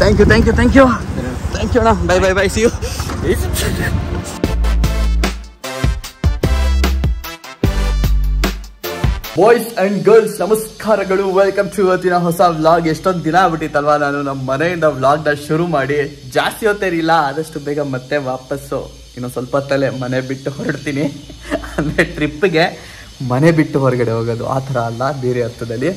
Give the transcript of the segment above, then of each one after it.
Thank you ಅಣ್ಣ. Bye see you. Boys and girls ನಮಸ್ಕಾರಗಳು. Welcome to ಇವತ್ತಿನ ಹೊಸ ವ್ಲಾಗ್. ಎಷ್ಟೊಂದು ದಿನ ಆಗ್ಬಿಟ್ಟಿತ್ತಲ್ವಾ ನಾನು ನಮ್ಮ ಮನೆಯಿಂದ ವ್ಲಾಗ್ನ ಶುರು ಮಾಡಿ. ಜಾಸ್ತಿ ಹೊತ್ತೇನಿಲ್ಲ, ಆದಷ್ಟು ಬೇಗ ಮತ್ತೆ ವಾಪಸ್ಸು ಇನ್ನೊಂದು ಸ್ವಲ್ಪ ಹೊತ್ತಲ್ಲೇ ಮನೆ ಬಿಟ್ಟು ಹೊರಡ್ತೀನಿ. ಅಂದರೆ ಟ್ರಿಪ್ಗೆ ಮನೆ ಬಿಟ್ಟು ಹೊರಗಡೆ ಹೋಗೋದು ಆ ಥರ ಅಲ್ಲ, ಬೇರೆ ಅರ್ಥದಲ್ಲಿ.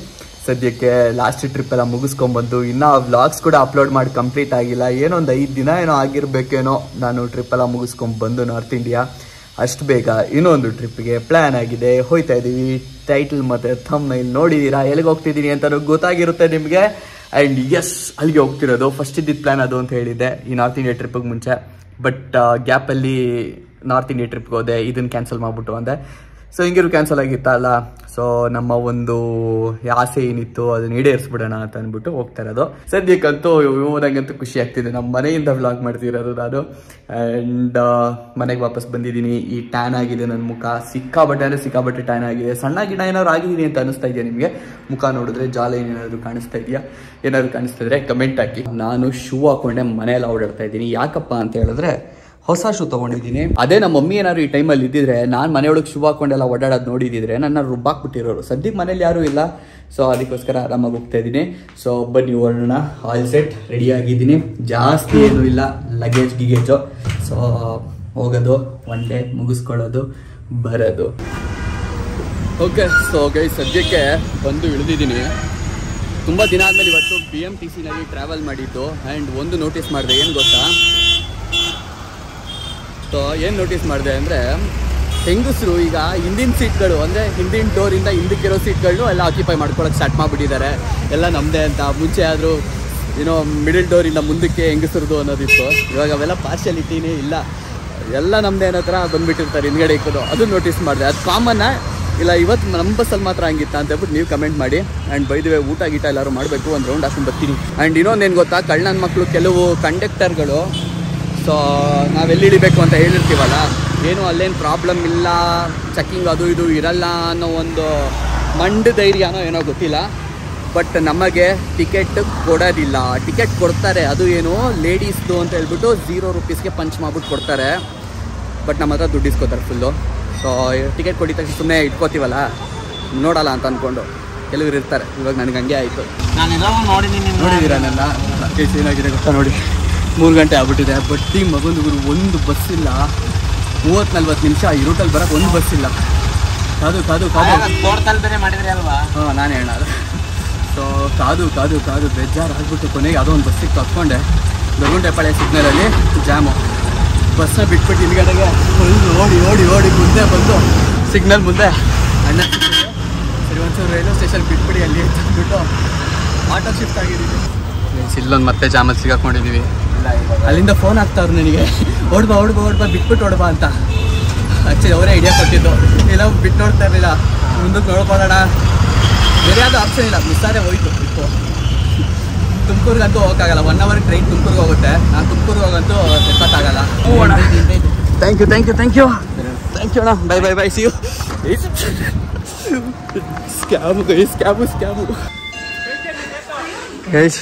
ಸದ್ಯಕ್ಕೆ ಲಾಸ್ಟ್ ಟ್ರಿಪ್ ಎಲ್ಲ ಮುಗಿಸ್ಕೊಂಡ್ಬಂದು ಇನ್ನೂ ವ್ಲಾಗ್ಸ್ ಕೂಡ ಅಪ್ಲೋಡ್ ಮಾಡಿ ಕಂಪ್ಲೀಟ್ ಆಗಿಲ್ಲ. ಏನೋ ಒಂದು 5 ದಿನ ಏನೋ ಆಗಿರಬೇಕೇನೋ ನಾನು ಟ್ರಿಪ್ಪೆಲ್ಲ ಮುಗಿಸ್ಕೊಂಡ್ಬಂದು ನಾರ್ತ್ ಇಂಡಿಯಾ. ಅಷ್ಟು ಬೇಗ ಇನ್ನೊಂದು ಟ್ರಿಪ್ಗೆ ಪ್ಲ್ಯಾನ್ ಆಗಿದೆ, ಹೋಗ್ತಾ ಇದ್ದೀವಿ. ಟೈಟಲ್ ಮತ್ತು ಥಂಬ್ನೈಲ್ ನೋಡಿದ್ದೀರಾ, ಎಲ್ಲಿಗೆ ಹೋಗ್ತಿದ್ದೀನಿ ಅಂತಲೂ ಗೊತ್ತಾಗಿರುತ್ತೆ ನಿಮಗೆ. ಆ್ಯಂಡ್ ಎಸ್, ಅಲ್ಲಿಗೆ ಹೋಗ್ತಿರೋದು. ಫಸ್ಟ್ ಇದ್ದಿದ್ದು ಪ್ಲ್ಯಾನ್ ಅದು ಅಂತ ಹೇಳಿದ್ದೆ ಈ ನಾರ್ತ್ ಇಂಡಿಯಾ ಟ್ರಿಪ್ಪಿಗೆ ಮುಂಚೆ. ಬಟ್ ಗ್ಯಾಪಲ್ಲಿ ನಾರ್ತ್ ಇಂಡಿಯಾ ಟ್ರಿಪ್ಗೆ ಹೋದೆ, ಇದನ್ನು ಕ್ಯಾನ್ಸಲ್ ಮಾಡಿಬಿಟ್ಟು ಅಂದೆ. ಸೊ ಹಿಂಗಿರು ಕ್ಯಾನ್ಸಲ್ ಆಗಿತ್ತಲ್ಲ, ಸೊ ನಮ್ಮ ಒಂದು ಆಸೆ ಏನಿತ್ತು ಅದನ್ನ ಈಡೇರಿಸ್ಬಿಡೋಣ ಅಂತ ಅಂದ್ಬಿಟ್ಟು ಹೋಗ್ತಾ ಇರೋದು. ಸದ್ಯಕ್ಕಂತೂ ನಂಗಂತೂ ಖುಷಿ ಆಗ್ತಿದೆ, ನಮ್ಮ ಮನೆಯಿಂದ ವ್ಲಾಗ್ ಮಾಡ್ತಿರೋದು ನಾನು. ಆ್ಯಂಡ್ ಮನೆಗೆ ವಾಪಸ್ ಬಂದಿದ್ದೀನಿ. ಈ ಟ್ಯಾನ್ ಆಗಿದೆ ನನ್ನ ಮುಖ, ಸಿಕ್ಕಾಬಟ್ಟೆ ಟ್ಯಾನ್ ಆಗಿದೆ. ಸಣ್ಣ ಗಿಡ ಏನಾದ್ರು ಆಗಿದ್ದೀನಿ ಅಂತ ಅನಿಸ್ತಾ ಇದೆಯಾ ನಿಮಗೆ? ಮುಖ ನೋಡಿದ್ರೆ ಜಾಲ ಏನಾದ್ರು ಕಾಣಿಸ್ತಾ ಇದೆಯಾ? ಏನಾದ್ರು ಕಾಣಿಸ್ತಾ ಇದ್ರೆ ಕಮೆಂಟ್ ಹಾಕಿ. ನಾನು ಶೂ ಹಾಕೊಂಡೆ ಮನೆಯಲ್ಲಿ ಓಡಾಡ್ತಾ ಇದ್ದೀನಿ. ಯಾಕಪ್ಪ ಅಂತ ಹೇಳಿದ್ರೆ ಹೊಸ ಶೂ ತೊಗೊಂಡಿದ್ದೀನಿ. ಅದೇ ನಮ್ಮ ಮಮ್ಮಿ ಏನಾದ್ರು ಈ ಟೈಮಲ್ಲಿ ಇದ್ದಿದ್ರೆ, ನಾನು ಮನೆಯೊಳಗೆ ಶೂ ಹಾಕೊಂಡೆಲ್ಲ ಓಡಾಡೋದು ನೋಡಿದ್ರೆ ನನ್ನ ರುಬ್ಬಾಕ್ಬಿಟ್ಟಿರೋರು. ಸದ್ಯಕ್ಕೆ ಮನೇಲಿ ಯಾರೂ ಇಲ್ಲ, ಸೊ ಅದಕ್ಕೋಸ್ಕರ ಆರಾಮಾಗಿ ಹೋಗ್ತಾ ಇದ್ದೀನಿ. ಸೊ ಬನ್ನಿ ಹೊರಡೋಣ. ಆಲ್ ಸೆಟ್ ರೆಡಿ ಆಗಿದ್ದೀನಿ, ಜಾಸ್ತಿ ಏನೂ ಇಲ್ಲ, ಲಗೇಜು. ಸೊ ಹೋಗೋದು, ಒನ್ ಡೇ ಮುಗಿಸ್ಕೊಳ್ಳೋದು, ಬರೋದು. ಓಕೆ ಗೈಸ್, ಸದ್ಯಕ್ಕೆ ಬಂದು ಇಳಿದಿದ್ದೀನಿ. ತುಂಬ ದಿನ ಆದಮೇಲೆ ಇವತ್ತು BMTCನಲ್ಲಿ ಟ್ರಾವೆಲ್ ಮಾಡಿದ್ದು. ಆ್ಯಂಡ್ ಒಂದು ನೋಟಿಸ್ ಮಾಡಿದೆ, ಏನು ಗೊತ್ತಾ? ಸೊ ಏನು ನೋಟಿಸ್ ಮಾಡಿದೆ ಅಂದರೆ, ಹೆಂಗಸರು ಈಗ ಹಿಂದಿನ ಸೀಟ್ಗಳು, ಅಂದರೆ ಹಿಂದಿನ ಡೋರಿಂದ ಹಿಂದಕ್ಕಿರೋ ಸೀಟ್ಗಳನ್ನು ಎಲ್ಲ ಆಕ್ಯುಪೈ ಮಾಡ್ಕೊಳ್ಳೋಕೆ ಸ್ಟಾರ್ಟ್ ಮಾಡಿಬಿಟ್ಟಿದ್ದಾರೆ. ಎಲ್ಲ ನಮ್ಮದೇ ಅಂತ. ಮುಂಚೆ ಆದರೂ ಏನೋ ಮಿಡಲ್ ಡೋರಿಂದ ಮುಂದಕ್ಕೆ ಹೆಂಗಸರದು ಅನ್ನೋದಿತ್ತು. ಇವಾಗ ಅವೆಲ್ಲ ಪಾರ್ಶಿಯಾಲಿಟಿನೇ ಇಲ್ಲ, ಎಲ್ಲ ನಮ್ಮದೇ ಅನ್ನೋ ಥರ ಬಂದುಬಿಟ್ಟಿರ್ತಾರೆ ಹಿಂದ್ಗಡೆ ಇಕ್ಕೋದು. ಅದನ್ನು ನೋಟಿಸ್ ಮಾಡಿದೆ. ಅದು ಕಾಮನ್ನ ಇಲ್ಲ ಇವತ್ತು ನಮ್ಮ ಬಸ್ಸಲ್ಲಿ ಮಾತ್ರ ಹಂಗಿತ್ತ ಅಂತ ಹೇಳ್ಬಿಟ್ಟು ನೀವು ಕಮೆಂಟ್ ಮಾಡಿ. ಆ್ಯಂಡ್ ಬೈದಿವೆ ಊಟ ಗೀಟ ಎಲ್ಲರೂ ಮಾಡಬೇಕು, ಒಂದು ರೌಂಡ್ ಹಾಕೊಂಡು ಬರ್ತೀನಿ. ಆ್ಯಂಡ್ ಇನ್ನೊಂದೇನು ಗೊತ್ತಾ, ಕಳ್ಳನ ಮಕ್ಕಳು ಕೆಲವು ಕಂಡಕ್ಟರ್ಗಳು, ಸೊ ನಾವೆಲ್ಲಿ ಇಳಿಬೇಕು ಅಂತ ಹೇಳಿರ್ತೀವಲ್ಲ, ಏನು ಅಲ್ಲೇನು ಪ್ರಾಬ್ಲಮ್ ಇಲ್ಲ, ಚೆಕ್ಕಿಂಗ್ ಅದು ಇದು ಇರಲ್ಲ ಅನ್ನೋ ಒಂದು ಧೈರ್ಯನೋ ಏನೋ ಗೊತ್ತಿಲ್ಲ. ಬಟ್ ನಮಗೆ ಟಿಕೆಟ್ ಕೊಡೋದಿಲ್ಲ. ಟಿಕೆಟ್ ಕೊಡ್ತಾರೆ, ಅದು ಏನು ಲೇಡೀಸ್ದು ಅಂತ ಹೇಳ್ಬಿಟ್ಟು 0 ರೂಪೀಸ್ಗೆ ಪಂಚ್ ಮಾಡ್ಬಿಟ್ಟು ಕೊಡ್ತಾರೆ. ಬಟ್ ನಮ್ಮ ಹತ್ರ ದುಡ್ಡು ಇಸ್ಕೋತಾರೆ ಫುಲ್ಲು. ಸೊ ಟಿಕೆಟ್ ಕೊಟ್ಟಿದ ತಕ್ಷಣ ಸುಮ್ಮನೆ ಇಟ್ಕೋತೀವಲ್ಲ, ನೋಡಲ್ಲ ಅಂತ ಅಂದ್ಕೊಂಡು ಕೆಲವರು ಇರ್ತಾರೆ. ಇವಾಗ ನನಗೆ ಹಂಗೆ ಆಯಿತು. ನಾನೆಲ್ಲ ನೋಡಿದ್ದೀರಾ ನನ್ನ ಕೇಸ್ ಏನಾಗಿದೆ ಗೊತ್ತಾ? ನೋಡಿ 3 ಗಂಟೆ ಆಗ್ಬಿಟ್ಟಿದೆ. ಬಟ್ಟಿ ಮಗಂದು ಒಂದು ಬಸ್ ಇಲ್ಲ. 30-40 ನಿಮಿಷ ಈ ರೂಟಲ್ಲಿ ಬರೋಕ್ಕೆ ಒಂದು ಬಸ್ ಇಲ್ಲ. ಕಾದು ಬೇರೆ ಮಾಡಿದ್ರೆ ಅಲ್ವಾ? ಹಾಂ, ನಾನೇ ಹೇಳೋದು. ಸೊ ಕಾದು ಬೇಜಾರು ಆಗ್ಬಿಟ್ಟು ಕೊನೆಗೆ ಯಾವುದೋ ಒಂದು ಬಸ್ಸಿಗೆ ಕತ್ಕೊಂಡೆ. ದೊಡ್ಡಗುಂಟೆಪಾಳ್ಯ ಸಿಗ್ನಲಲ್ಲಿ ಜಾಮು. ಬಸ್ನ ಬಿಟ್ಬಿಟ್ಟು ಹಿಂದ್ಗಡೆಗೆ ಓಡಿ ಮುಂದೆ ಬಂದು ಸಿಗ್ನಲ್ ಮುಂದೆ ಅಣ್ಣ ಸರಿ ಒಂಚೂರು ರೈಲ್ವೆ ಸ್ಟೇಷನ್ ಬಿಟ್ಬಿಡಿ ಅಲ್ಲಿ ಅಂದ್ಬಿಟ್ಟು ಆಟೋ ಶಿಫ್ಟ್ ಆಗಿದ್ದೀವಿ. ಇಲ್ಲೊಂದು ಮತ್ತೆ ಜಾಮಲ್ಲಿ ಸಿಗಾಕೊಂಡಿದ್ದೀವಿ. ಅಲ್ಲಿಂದ ಫೋನ್ ಆಗ್ತಾವ್ರು ನನಗೆ, ಓಡ್ಬಾ ಬಿಟ್ಬಿಟ್ಟು ಓಡ್ಬಾ ಅಂತ. ಆ್ಯಕ್ಚುಲಿ ಅವರೇ ಐಡಿಯಾ ಕೊಟ್ಟಿದ್ದು, ಇಲ್ಲ ಬಿಟ್ಟು ನೋಡ್ತಾ ಇರಲಿಲ್ಲ, ಮುಂದಕ್ಕೆ ನೋಡ್ಕೊಳ್ಳೋಣ, ಬೇರೆ ಯಾವುದೂ ಆಪ್ಷನ್ ಇಲ್ಲ. ಮಿಸ್ಸಾರೆ ಹೋಯ್ತು ಟ್ರಿಪ್ಪು. ತುಮಕೂರಿಗಂತೂ ಹೋಗೋಕ್ಕಾಗಲ್ಲ, 1 ಅವರ್ ಟ್ರೈನ್ ತುಮಕೂರಿಗೆ ಹೋಗುತ್ತೆ. ನಾನು ತುಮಕೂರಿಗೆ ಹೋಗಂತೂ ಎತ್ತಕ್ಕಾಗಲ್ಲ. ಥ್ಯಾಂಕ್ ಯು ಅಣ್ಣ. Bye see you. Scam guys,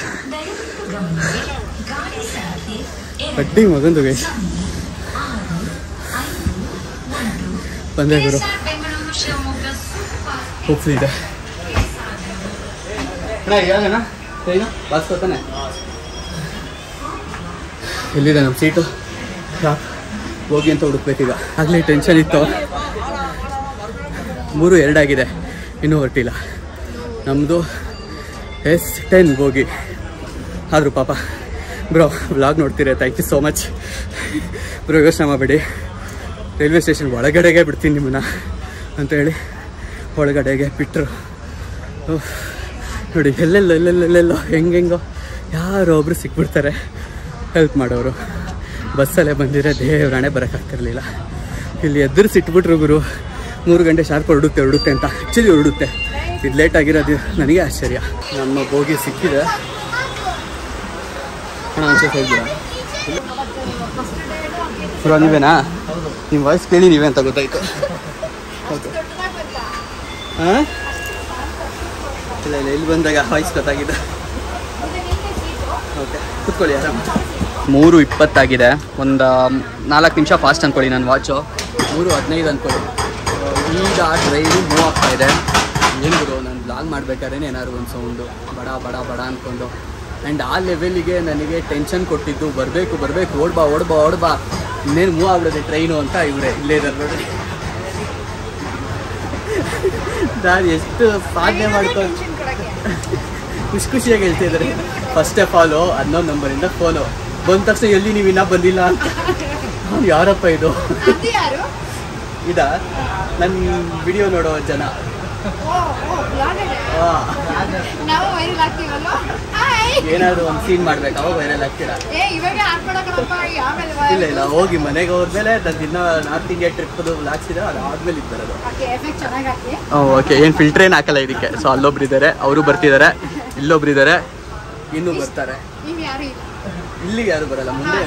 ಬಡ್ಡಿ ಮಗಂದು ಗೈಸ್. ಬಂದೆ ಗುರು, ಹೋಗ್ತಿದ್ದೆ ಇದೆ ಅಣ್ಣ. ಯಾಗಣ್ಣ ಟ್ರೈನು ಬಾಸ್ಕೊತಾನೆ? ಎಲ್ಲಿದೆ ನಮ್ಮ ಸೀಟು? ಹೋಗಿ ಅಂತ ಹುಡುಕ್ಬೇಕೀಗ. ಆಗಲೇ ಟೆನ್ಷನ್ ಇತ್ತು. 3:02 ಆಗಿದೆ, ಇನ್ನೂ ಹೊರಟಿಲ್ಲ. ನಮ್ಮದು S10 ಹೋಗಿ. ಆದರೂ ಪಾಪ ಬ್ರೋ ವ್ಲಾಗ್ ನೋಡ್ತೀರಾ, thank you so much bro. ಯೋಚನೆ ಮಾಡಬೇಡಿ, ರೈಲ್ವೆ ಸ್ಟೇಷನ್ ಒಳಗಡೆಗೆ ಬಿಡ್ತೀನಿ ನಿಮ್ಮನ್ನ ಅಂತೇಳಿ ಒಳಗಡೆಗೆ ಬಿಟ್ಟರು. ನೋಡಿ ಎಲ್ಲೆಲ್ಲೋ ಹೆಂಗೆಂಗೋ ಯಾರೋ ಒಬ್ಬರು ಸಿಕ್ಬಿಡ್ತಾರೆ ಹೆಲ್ಪ್ ಮಾಡೋರು. ಬಸ್ಸಲ್ಲೇ ಬಂದಿರೋ ದೇವ್ರಾಣೆ ಬರೋಕ್ಕಾಗ್ತಿರ್ಲಿಲ್ಲ. ಇಲ್ಲಿ ಎದುರಿಸಿಟ್ಬಿಟ್ರು ಗುರು. 3 ಗಂಟೆ ಶಾರ್ಪ್ ಹೊರಡುತ್ತೆ ಅಂತ. ಆ್ಯಕ್ಚುಲಿ ಹೊರಡುತ್ತೆ, ಇದು ಲೇಟ್ ಆಗಿರೋದು ನನಗೆ ಆಶ್ಚರ್ಯ. ನಮ್ಮ ಬೋಗಿ ಸಿಕ್ಕಿದೆ ಅಣ್ಣ. ಒಂಚೂರು ಹೋಗ್ಬಿಡ ಬ್ರೋ, ನೀವೇನಾ? ನಿಮ್ಮ ವಾಯ್ಸ್ ಕೇಳಿ ನೀವೇ ಅಂತ ಗೊತ್ತಾಯ್ತು. ಓಕೆ, ಹಾಂ ಇಲ್ಲ ಇಲ್ಲಿ ಬಂದಾಗ ವಾಯ್ಸ್ ಗೊತ್ತಾಗಿದೆ. ಓಕೆ ಕೂತ್ಕೊಳ್ಳಿ ಆರಾಮ. 3:20 ಒಂದು 4 ನಿಮಿಷ ಫಾಸ್ಟ್ ಅಂದ್ಕೊಳ್ಳಿ ನನ್ನ ವಾಚು. 3:15 ಅಂದ್ಕೊಳ್ಳಿ. ಈಗ ಟ್ರೈನು ಮೂವ್ ಆಗ್ತಾ ಇದೆ. ಏನು ಗುರು, ನಾನು ಬ್ಲಾಗ್ ಮಾಡ್ಬೇಕಾದ್ರೆ ಏನಾದ್ರು ಒಂದು ಸೌಂಡು ಬಡ ಬಡ ಬಡ ಅಂದ್ಕೊಂಡು. ಆ್ಯಂಡ್ ಆ ಲೆವೆಲಿಗೆ ನನಗೆ ಟೆನ್ಷನ್ ಕೊಟ್ಟಿದ್ದು, ಬರಬೇಕು ಓಡ್ಬಾ ಇನ್ನೇನು ಮೂವ್ ಆಗ್ಬಿಡುತ್ತೆ ಟ್ರೈನು ಅಂತ. ಇವರೇ ಇಲ್ಲೇ ಇದ್ದಾರೆ ನೋಡಿ. ನಾನು ಎಷ್ಟು ಸಾಧನೆ ಮಾಡ್ಕೊಂಡು ಖುಷಿಯಾಗಿ ಹೇಳ್ತಿದ್ದಾರೆ. ಫಸ್ಟ್ ಆಫ್ ಆಲು 11 ನಂಬರಿಂದ ಫೋನು ಬಂದ ತಕ್ಷಣ ಎಲ್ಲಿ ನೀವು ಇನ್ನೂ ಬಂದಿಲ್ಲ ಅಂತ. ಯಾರಪ್ಪ ಇದು? ಇದಾ ನನ್ನ ವಿಡಿಯೋ ನೋಡೋ ಜನ. ಏನಾದ್ರು ಒಂದು ಸೀನ್ ಮಾಡ್ಬೇಕು, ಅವಾಗ ವೈರಲ್ ಆಗ್ತೀರಾ? ಇಲ್ಲ ಹೋಗಿ ಮನೆಗೆ ಹೋದ್ಮೇಲೆ ನಾನು ನಾರ್ತ್ ಇಂಡಿಯಾ ಟ್ರಿಪ್ದು ಹಾಕ್ಸಿದ್ರೆ ಅದಾದ್ಮೇಲೆ ಇದ್ದಾರದು. ಓಕೆ, ಏನು ಫಿಲ್ಟರ್ ಏನು ಹಾಕಲ್ಲ ಇದಕ್ಕೆ. ಸೊ ಅಲ್ಲೊಬ್ರು ಇದ್ದಾರೆ, ಅವರು ಬರ್ತಿದ್ದಾರೆ, ಇಲ್ಲೊಬ್ರು ಇದ್ದಾರೆ, ಇನ್ನೂ ಬರ್ತಾರೆ. ಇಲ್ಲಿಗೆ ಯಾರು ಬರಲ್ಲ. ಮುಂದೆ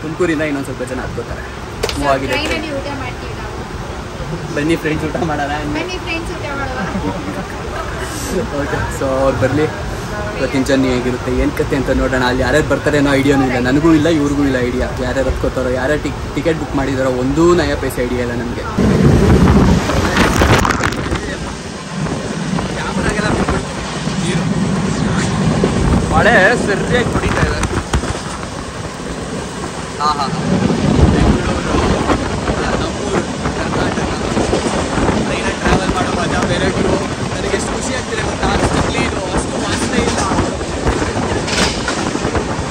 ತುಮಕೂರಿಂದ ಇನ್ನೊಂದು ಸ್ವಲ್ಪ ಜನ ಹತ್ಕೋತಾರೆ. ಮೂವ್ ಆಗಿದೆ. ಬನ್ನಿ ಫ್ರೆಂಡ್ಸ್ ಊಟ ಮಾಡೋಣ. ಓಕೆ, ಸೊ ಅವ್ರು ಬರಲಿ. ಇವತ್ತಿನ ಜರ್ನಿ ಹೇಗಿರುತ್ತೆ, ಏನು ಕತೆ ಅಂತ ನೋಡೋಣ. ಅಲ್ಲಿ ಯಾರ್ಯಾರು ಬರ್ತಾರೆ ಅನ್ನೋ ಐಡಿಯಾನೂ ಇಲ್ಲ, ನನಗೂ ಇಲ್ಲ, ಇವ್ರಿಗೂ ಇಲ್ಲ ಐಡಿಯಾ. ಯಾರ್ಯಾರು ಹತ್ಕೋತಾರೋ, ಯಾರ್ಯಾರು ಟಿಕೆಟ್ ಬುಕ್ ಮಾಡಿದಾರೋ, ಒಂದೂ ನಯ ಪೈಸೆ ಐಡಿಯಾ ಇಲ್ಲ ನನಗೆ. ಮಳೆ ಸರಿಯಾಗಿ ಹೊಡಿತಾ ಇದೆ. ಹಾಂ ಬೆಂಗಳೂರು, ನಮ್ಮೂರು, ಕರ್ನಾಟಕ ಟ್ರೈನಲ್ಲಿ ಟ್ರಾವೆಲ್ ಮಾಡೋ ಮಜಾ ಬೇರೆ ಗುರು. ನನಗೆ ಎಷ್ಟು ಖುಷಿ ಆಗ್ತಿದೆ ಗೊತ್ತಾ? ಅಷ್ಟು ಕ್ಲೀನು, ಅಷ್ಟು ವಾಸನೆ ಇಲ್ಲ.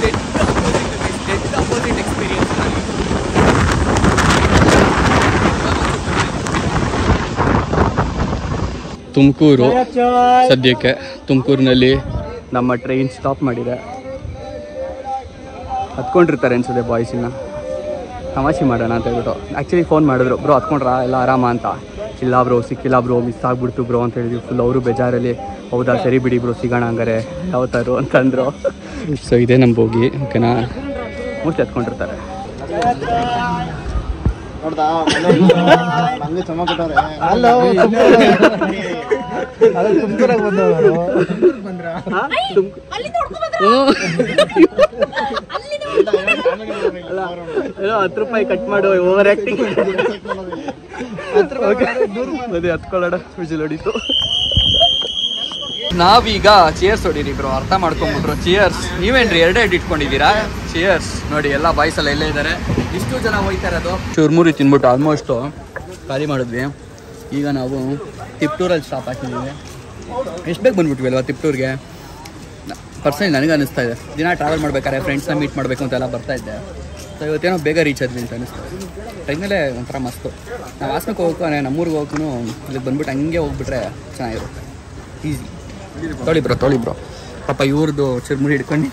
ಡೆಡ್ ಅಪೋಸಿಟ್ ಎಕ್ಸ್ಪೀರಿಯನ್ಸ್ ನನಗೆ. ತುಮಕೂರು ಸದ್ಯಕ್ಕೆ. ತುಮಕೂರಿನಲ್ಲಿ ನಮ್ಮ ಟ್ರೈನ್ ಸ್ಟಾಪ್ ಮಾಡಿದೆ. ಹತ್ಕೊಂಡಿರ್ತಾರೆ ಅನ್ಸುತ್ತೆ ಬಾಯ್ಸಿನ. ತಮಾಷೆ ಮಾಡೋಣ ಅಂತ ಹೇಳ್ಬಿಟ್ಟು ಆ್ಯಕ್ಚುಲಿ ಫೋನ್ ಮಾಡಿದ್ರು, ಬ್ರೋ ಹತ್ಕೊಂಡ್ರಾ ಎಲ್ಲ ಆರಾಮ ಅಂತ. ಇಲ್ಲ ಬ್ರೋ ಸಿಕ್ಕಿಲ್ಲ ಬ್ರೋ, ಮಿಸ್ ಆಗಿಬಿಡ್ತು ಬ್ರೋ ಅಂತ ಹೇಳಿದ್ವಿ. ಫುಲ್ ಅವರು ಬೇಜಾರಲ್ಲಿ. ಹೌದಾ ಸರಿ ಬಿಡಿ ಬ್ರೋ, ಸಿಗೋಣ ಹಂಗಾರೆ ಯಾವತ್ತಾರು ಅಂತಂದರು. ಸೊ ಇದೇ ನಮ್ಮ ಬೋಗಿ. ಓಕೆನಾ, ಮೋಸ್ಟ್ಲಿ ಹತ್ಕೊಂಡಿರ್ತಾರೆ. ₹10 ಕಟ್ ಮಾಡು, ಓವರ್ ಆಕ್ಟಿಂಗ್. ಅದೇ ಹತ್ಕೊಳ್ಳೋಣ, ವಿಜಿಲ್ ಹೊಡಿತು. ನಾವೀಗ ಚೇರ್ಸ್ ಹೊಡೀರಿ ಬ್ರೋ, ಅರ್ಥ ಮಾಡ್ಕೊಂಬಿಟ್ರು. ಚಿಯರ್ಸ್. ನೀವೇನ್ರಿ ಎರಡೇ ಇಟ್ಕೊಂಡಿದ್ದೀರಾ? ಚಿಯರ್ಸ್. ನೋಡಿ ಎಲ್ಲ ಬಾಯ್ಸ್ ಎಲ್ಲ ಇಲ್ಲೇ ಇದ್ದಾರೆ. ಇಷ್ಟು ಜನ ಹೋಯ್ತಾ ಇರೋದು. ಚುರ್ಮುರಿ ತಿನ್ಬಿಟ್ಟು ಆಲ್ಮೋಸ್ಟು ಖಾಲಿ ಮಾಡಿದ್ವಿ. ಈಗ ನಾವು ತಿಪ್ಟೂರಲ್ಲಿ ಸ್ಟಾಪ್ ಹಾಕಿದ್ದೀವಿ. ಎಷ್ಟು ಬೇಗ ಬಂದ್ಬಿಟ್ವಿ ಅಲ್ವಾ ತಿಪ್ಟೂರಿಗೆ? ಪರ್ಸನಲಿ ನನಗೆ ಅನ್ನಿಸ್ತಾ ಇದೆ, ದಿನ ಟ್ರಾವೆಲ್ ಮಾಡ್ಬೇಕಾದ್ರೆ ಫ್ರೆಂಡ್ಸ್ನ ಮೀಟ್ ಮಾಡಬೇಕು ಅಂತೆಲ್ಲ ಬರ್ತಾಯಿದ್ದೆ. ಸೊ ಇವತ್ತೇನೋ ಬೇಗ ರೀಚ್ ಆದ್ವಿ ಅಂತ ಅನ್ನಿಸ್ತಾರೆ. ಟ್ರೈನಲ್ಲೇ ಒಂಥರ ಮಸ್ತು. ನಾವು ಹಾಸನಕ್ಕೆ ಹೋಗೋಕೆ, ನಮ್ಮೂರಿಗೆ ಹೋಗೋಕ್ಕೂ ಇಲ್ಲಿಗೆ ಬಂದ್ಬಿಟ್ಟು ಹಂಗೆ ಹೋಗ್ಬಿಟ್ರೆ ಚೆನ್ನಾಗಿರುತ್ತೆ. ಈಸಿ. ತೊಳಿ ಬ್ರೋ ಪಾಪ ಇವ್ರದ್ದು ಚುರ್ಮುರಿ ಹಿಡ್ಕೊಂಡು.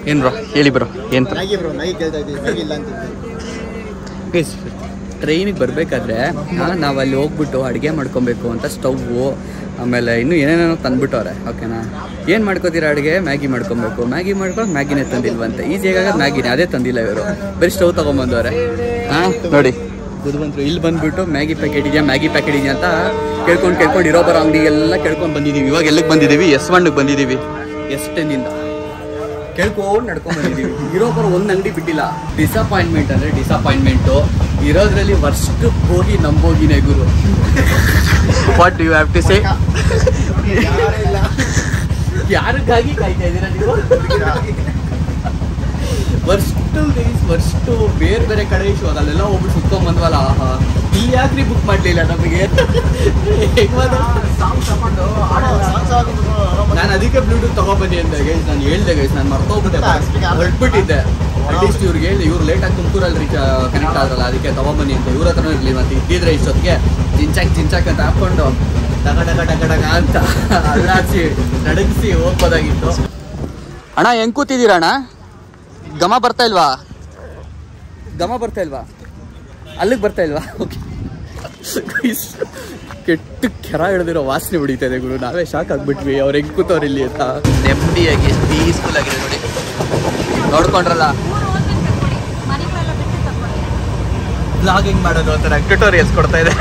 ಏನು ಬ್ರೋ ಹೇಳಿ ಬ್ರೋ, ಏನು ಟ್ರೈನಿಗೆ ಬರಬೇಕಾದ್ರೆ ನಾವು ಅಲ್ಲಿ ಹೋಗ್ಬಿಟ್ಟು ಅಡುಗೆ ಮಾಡ್ಕೊಬೇಕು ಅಂತ ಸ್ಟವ್ವು, ಆಮೇಲೆ ಇನ್ನೂ ಏನೇನೋ ತಂದುಬಿಟ್ಟವ್ರೆ. ಓಕೆನಾ, ಏನು ಮಾಡ್ಕೋತೀರಾ ಅಡುಗೆ? ಮ್ಯಾಗಿ ಮಾಡ್ಕೊಬೇಕು. ಮ್ಯಾಗಿನೇ ತಂದಿಲ್ವಂತೆ. ಈಸಿಯಾಗ ಮ್ಯಾಗಿನೇ, ಅದೇ ತಂದಿಲ್ಲ ಇವರು, ಬರೀ ಸ್ಟವ್ ತೊಗೊಂಬಂದವ್ರೆ. ಹಾಂ ನೋಡಿ ಬಂದರು. ಇಲ್ಲಿ ಬಂದುಬಿಟ್ಟು ಮ್ಯಾಗಿ ಪ್ಯಾಕೆಟ್ ಇದೆಯಾ ಅಂತ ಕೇಳ್ಕೊಂಡು ಇರೋ ಬರೋ ಅಂಗಡಿಗೆಲ್ಲ ಕೇಳ್ಕೊಂಡು ಬಂದಿದ್ದೀವಿ. ಇವಾಗ ಎಲ್ಲಿಗೆ ಬಂದಿದ್ದೀವಿ? S1ಗೆ ಬಂದಿದ್ದೀವಿ. S10ಇಂದ ಕೇಳ್ಕೊಂಡು ನಡ್ಕೊಂಡು ಬಂದಿದ್ದೀವಿ. ಇರೋ ಬರೋ ಒಂದು ಅಂಗಡಿ ಬಿಟ್ಟಿಲ್ಲ. ಡಿಸಪಾಯಿಂಟ್ಮೆಂಟ್ ಅಂದರೆ ಡಿಸಪಾಯಿಂಟ್ಮೆಂಟು. ಇರೋದ್ರಲ್ಲಿ ವರ್ಸ್ಟ್ ಹೋಗಿ ನಂಬೋಗಿನೇ ಗುರು. What you have to say? ಯಾರಿಗಾಗಿ ಕಾಯ್ತಾ ಇದ್ದೀರಾ ನೀವು? ವರ್ಸ್ಟು ಬೇರೆ ಕಡೆ ಇಶ್ಯೂ ಅದಲ್ಲೆಲ್ಲ ಹೋಗ್ಬಿಟ್ಟು ಸುತ್ಕೊಂಡ್ಬಂದ್ವಲ್ಲ. ಈ ಯಾಕ್ರಿ ಬುಕ್ ಮಾಡಲಿಲ್ಲ ನಮಗೆ? ನಾನು ಅದಕ್ಕೆ ಬ್ಲೂಟೂತ್ ತೊಗೊಬನ್ನಿ ಅಂತ ಗೈಸ್ ನಾನು ಹೇಳ್ದೆ. ನಾನು ಮರ್ತೋಗ್ಬಿಟ್ಟೆ, ಹೊರಟ್ಬಿಟ್ಟಿದ್ದೆ. ಅಟ್ಲೀಸ್ಟ್ ಇವ್ರಿಗೆ ಹೇಳಿ, ಇವ್ರು ಲೇಟಾಗಿ ತುಮಕೂರಲ್ಲಿ ಕನೆಕ್ಟ್ ಆದ್ರಲ್ಲ, ಅದಕ್ಕೆ ತೊಗೊಬನ್ನಿ ಅಂತ. ಇವ್ರ ಹತ್ರನೂ ಇರಲಿ. ಮತ್ತು ಇದ್ದಿದ್ರೆ ಇಷ್ಟೊತ್ತಿಗೆ ಜಿಂಚಾಕ್ ಅಂತ ಹಾಕ್ಕೊಂಡು ಡಗ ಅಂತ ಅಲ್ಲಾಡಿಸಿ ನಡಗಿಸಿ ಹೋಗ್ಬೋದಾಗಿತ್ತು. ಅಣ್ಣ ಹೆಂಗೆ ಕೂತಿದ್ದೀರ ಅಣ್ಣ? ಗಮ ಬರ್ತಾ ಇಲ್ವಾ? ಅಲ್ಲಿಗೆ ಬರ್ತಾ ಇಲ್ವಾ? ಓಕೆ. ಕೆಟ್ಟ ಕೆರ ಹಿಡಿದಿರೋ ವಾಸನೆ ಹೊಡಿತಾ ಇದೆ ಗುರು. ನಾವೇ ಶಾಕ್ ಆಗ್ಬಿಟ್ವಿ ಅವ್ರು ಹೆಂಗೆ ಕೂತವ್ರು ಇಲ್ಲಿ ಅಂತ. ನೆಮ್ಮದಿಯಾಗಿ ಪೀಸ್ಫುಲ್ ಆಗಿದೆ ನೋಡಿ. ನೋಡ್ಕೊಂಡ್ರಲ್ಲ ಬ್ಲಾಗಿಂಗ್ ಮಾಡೋದು ಒಂಥರ ಟ್ಯುಟೋರಿಯಲ್ಸ್ ಕೊಡ್ತಾ ಇದೆ.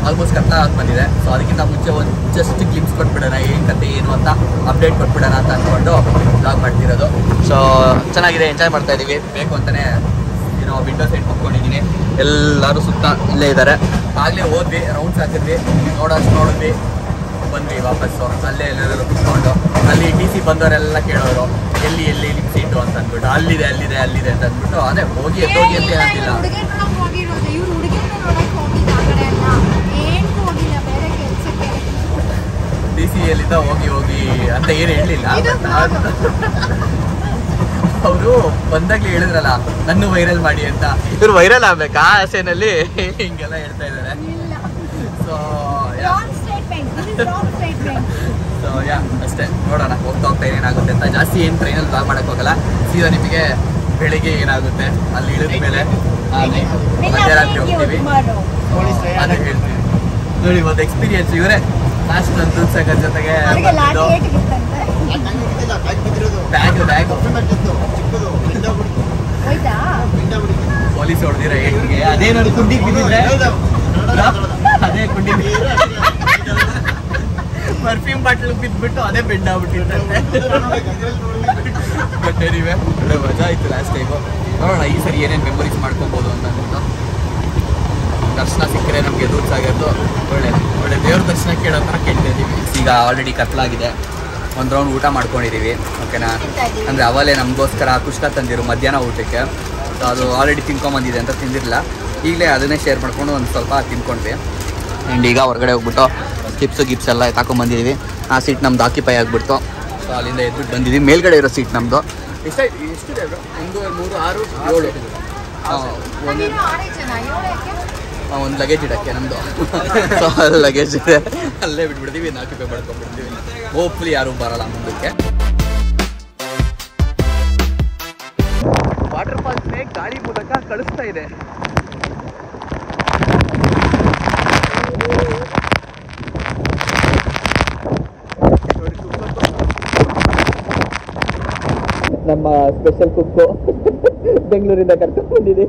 ಆಲ್ಮೋಸ್ಟ್ ಕತ್ಲಾಗಿ ಬಂದಿದೆ. ಸೊ ಅದಕ್ಕಿಂತ ಮುಂಚೆ ಒಂದು ಜಸ್ಟ್ ಗ್ಲಿಮ್ಸ್ ಕೊಟ್ಬಿಡೋಣ, ಏನು ಕತೆ ಏನು ಅಂತ ಅಪ್ಡೇಟ್ ಕೊಟ್ಬಿಡೋಣ ಅಂತ ಅಂದ್ಕೊಂಡು ಬ್ಲಾಗ್ ಮಾಡ್ತಿರೋದು. ಸೊ ಚೆನ್ನಾಗಿದೆ, ಎಂಜಾಯ್ ಮಾಡ್ತಾ ಇದ್ದೀವಿ. ಬೇಕು ಅಂತಲೇ ಏನೋ ವಿಂಡೋ ಸೈಡ್ ಕುತ್ಕೊಂಡಿದ್ದೀನಿ. ಎಲ್ಲರೂ ಸುತ್ತ ಇಲ್ಲೇ ಇದ್ದಾರೆ. ಆಗಲೇ ಹೋದ್ವಿ, ರೌಂಡ್ಸ್ ಹಾಕಿದ್ವಿ, ನೋಡಿದ್ವಿ, ಬಂದ್ವಿ ವಾಪಸ್ಸು. ಅಲ್ಲೇ ಎಲ್ಲರೂ ಕುತ್ಕೊಂಡು ಅಲ್ಲಿ ಟಿ ಸಿ ಬಂದವರೆಲ್ಲ ಕೇಳೋರು ಎಲ್ಲಿ ನಿಮ್ಮ ಸೀಟು ಅಂತ ಅಂದ್ಬಿಟ್ಟು. ಅಲ್ಲಿದೆ ಅಂತ ಅಂದ್ಬಿಟ್ಟು ಅದೇ ಹೋಗಿ ಎದ್ದೋಗಿ ಅಂತ ಏನಿಲ್ಲ. ಡಿ ಸಿ ಎಲ್ಲಿಂದ ಹೋಗಿ ಅಂತ ಏನು ಹೇಳಲಿಲ್ಲ. ಅವರು ಬಂದಾಗ್ಲೇ ಹೇಳಿದ್ರಲ್ಲ ನನ್ನ ವೈರಲ್ ಮಾಡಿ ಅಂತ. ಇವ್ರು ವೈರಲ್ ಆಗ್ಬೇಕಾ ಆಸೆನಲ್ಲಿ ಹಿಂಗೆಲ್ಲ ಹೇಳ್ತಾ ಇದ್ದಾರೆ. ಸೊ ಯಾ ಅಷ್ಟೇ, ನೋಡೋಣ ಹೋಗ್ತಾ ಏನಾಗುತ್ತೆ ಅಂತ. ಜಾಸ್ತಿ ಏನು ಟ್ರೈನಲ್ಲಿ ಬ್ಲಾಗ್ ಮಾಡಕ್ ಹೋಗಲ್ಲ. ಸೀದಾ ನಿಮಗೆ ಬೆಳಿಗ್ಗೆ ಏನಾಗುತ್ತೆ ಅಲ್ಲಿ ಇಳಿದ ಮೇಲೆ ಮಧ್ಯರಾತ್ರಿ ಹೋಗ್ತೀವಿ ಅದು ಹೇಳ್ತೀವಿ. ನೋಡಿ ಒಂದು ಎಕ್ಸ್ಪೀರಿಯನ್ಸ್. ಇವರೇ ಲಾಸ್ಟ್ ನನ್ನ ತುಳ್ಸಕ ಜೊತೆಗೆ ಪೊಲೀಸ್ ಹೊಡೆದಿರ ಏಟಿಗೆ ಅದೇನಾದ್ರು ಕುಂಡಿ ಬಿದ್ದಿದ್ರೆ ಅದೇ ಕುಂಡಿ ಪರ್ಫ್ಯೂಮ್ ಬಾಟಲ್ ಬಿದ್ಬಿಟ್ಟು ಅದೇ ಬೆಂಡ್ ಆಗ್ಬಿಟ್ಟಿರ್ತಂತೆ. ಬಟ್ ಎನಿವೆ ಒಳ್ಳೆ ಮಜಾ ಆಯ್ತು ಲಾಸ್ಟ್ ಟೈಮು. ನೋಡೋಣ ಈ ಸರಿ ಏನೇನು ಮೆಮೊರೀಸ್ ಮಾಡ್ಕೊಬೋದು ಅಂತ ಅಂದ್ಬಿಟ್ಟು. ದರ್ಶನ ಸಿಕ್ಕರೆ ನಮಗೆ ದೂರ ಸಾಗಿರೋದು ಒಳ್ಳೆ ದೇವ್ರ ದರ್ಶನ ಕೇಳೋ ಥರ ಕೇಳ್ತಾ ಇದ್ದೀವಿ. ಈಗ ಆಲ್ರೆಡಿ ಕತ್ಲಾಗಿದೆ, ಒಂದು ರೌಂಡ್ ಊಟ ಮಾಡ್ಕೊಂಡಿದ್ದೀವಿ. ಓಕೆನಾ, ಅಂದರೆ ಅವಲೇ ನಮಗೋಸ್ಕರ ಕುಷ್ಕ ತಂದಿರು ಮಧ್ಯಾಹ್ನ ಊಟಕ್ಕೆ. ಸೊ ಅದು ಆಲ್ರೆಡಿ ತಿನ್ಕೊಂಬಂದಿದೆ ಅಂತ ತಿಂದಿರಲಿಲ್ಲ. ಈಗಲೇ ಅದನ್ನೇ ಶೇರ್ ಮಾಡ್ಕೊಂಡು ಒಂದು ಸ್ವಲ್ಪ ತಿನ್ಕೊಂಡ್ವಿ. ಆ್ಯಂಡ್ ಈಗ ಹೊರಗಡೆ ಹೋಗ್ಬಿಟ್ಟು ಗಿಪ್ಸ್ ಎಲ್ಲ ತಗೊಂಬಂದಿದ್ದೀವಿ. ಆ ಸೀಟ್ ನಮ್ದು ಆಕ್ಯುಪೈ ಆಗಿಬಿಡ್ತು. ಸೊ ಅಲ್ಲಿಂದ ಎದ್ಬಿಟ್ಟು ಬಂದಿದ್ದೀವಿ. ಮೇಲ್ಗಡೆ ಇರೋ ಸೀಟ್ ನಮ್ಮದು. ಎಷ್ಟಿದೆ? 1, 2, 3, 6, 7 ಒಂದು ಲಗೇಜ್ ಇಡೋಕ್ಕೆ ನಮ್ಮದು. ಸೊ ಅಲ್ಲಿ ಲಗೇಜ್ ಇದೆ, ಅಲ್ಲೇ ಬಿಟ್ಬಿಡ್ತೀವಿ. ಇನ್ನು ಆಕ್ಯುಪೈ ಮಾಡ್ಕೊಂಡ್ಬಿಡ್ತೀವಿ. ಹೋಪ್ಫುಲಿ ಯಾರೂ ಬರೋಲ್ಲ ಮುಂದಕ್ಕೆ. ವಾಟರ್ ಫಾಲ್ಸ್ನೇ ಗಾಳಿ ಮೂಲಕ ಕಳಿಸ್ತಾ ಇದೆ. ನಮ್ಮ ಸ್ಪೆಷಲ್ ಕುಕ್ಕು ಬೆಂಗಳೂರಿಂದ ಕರ್ಕೊಂಡು ಬಂದಿದ್ದೀವಿ.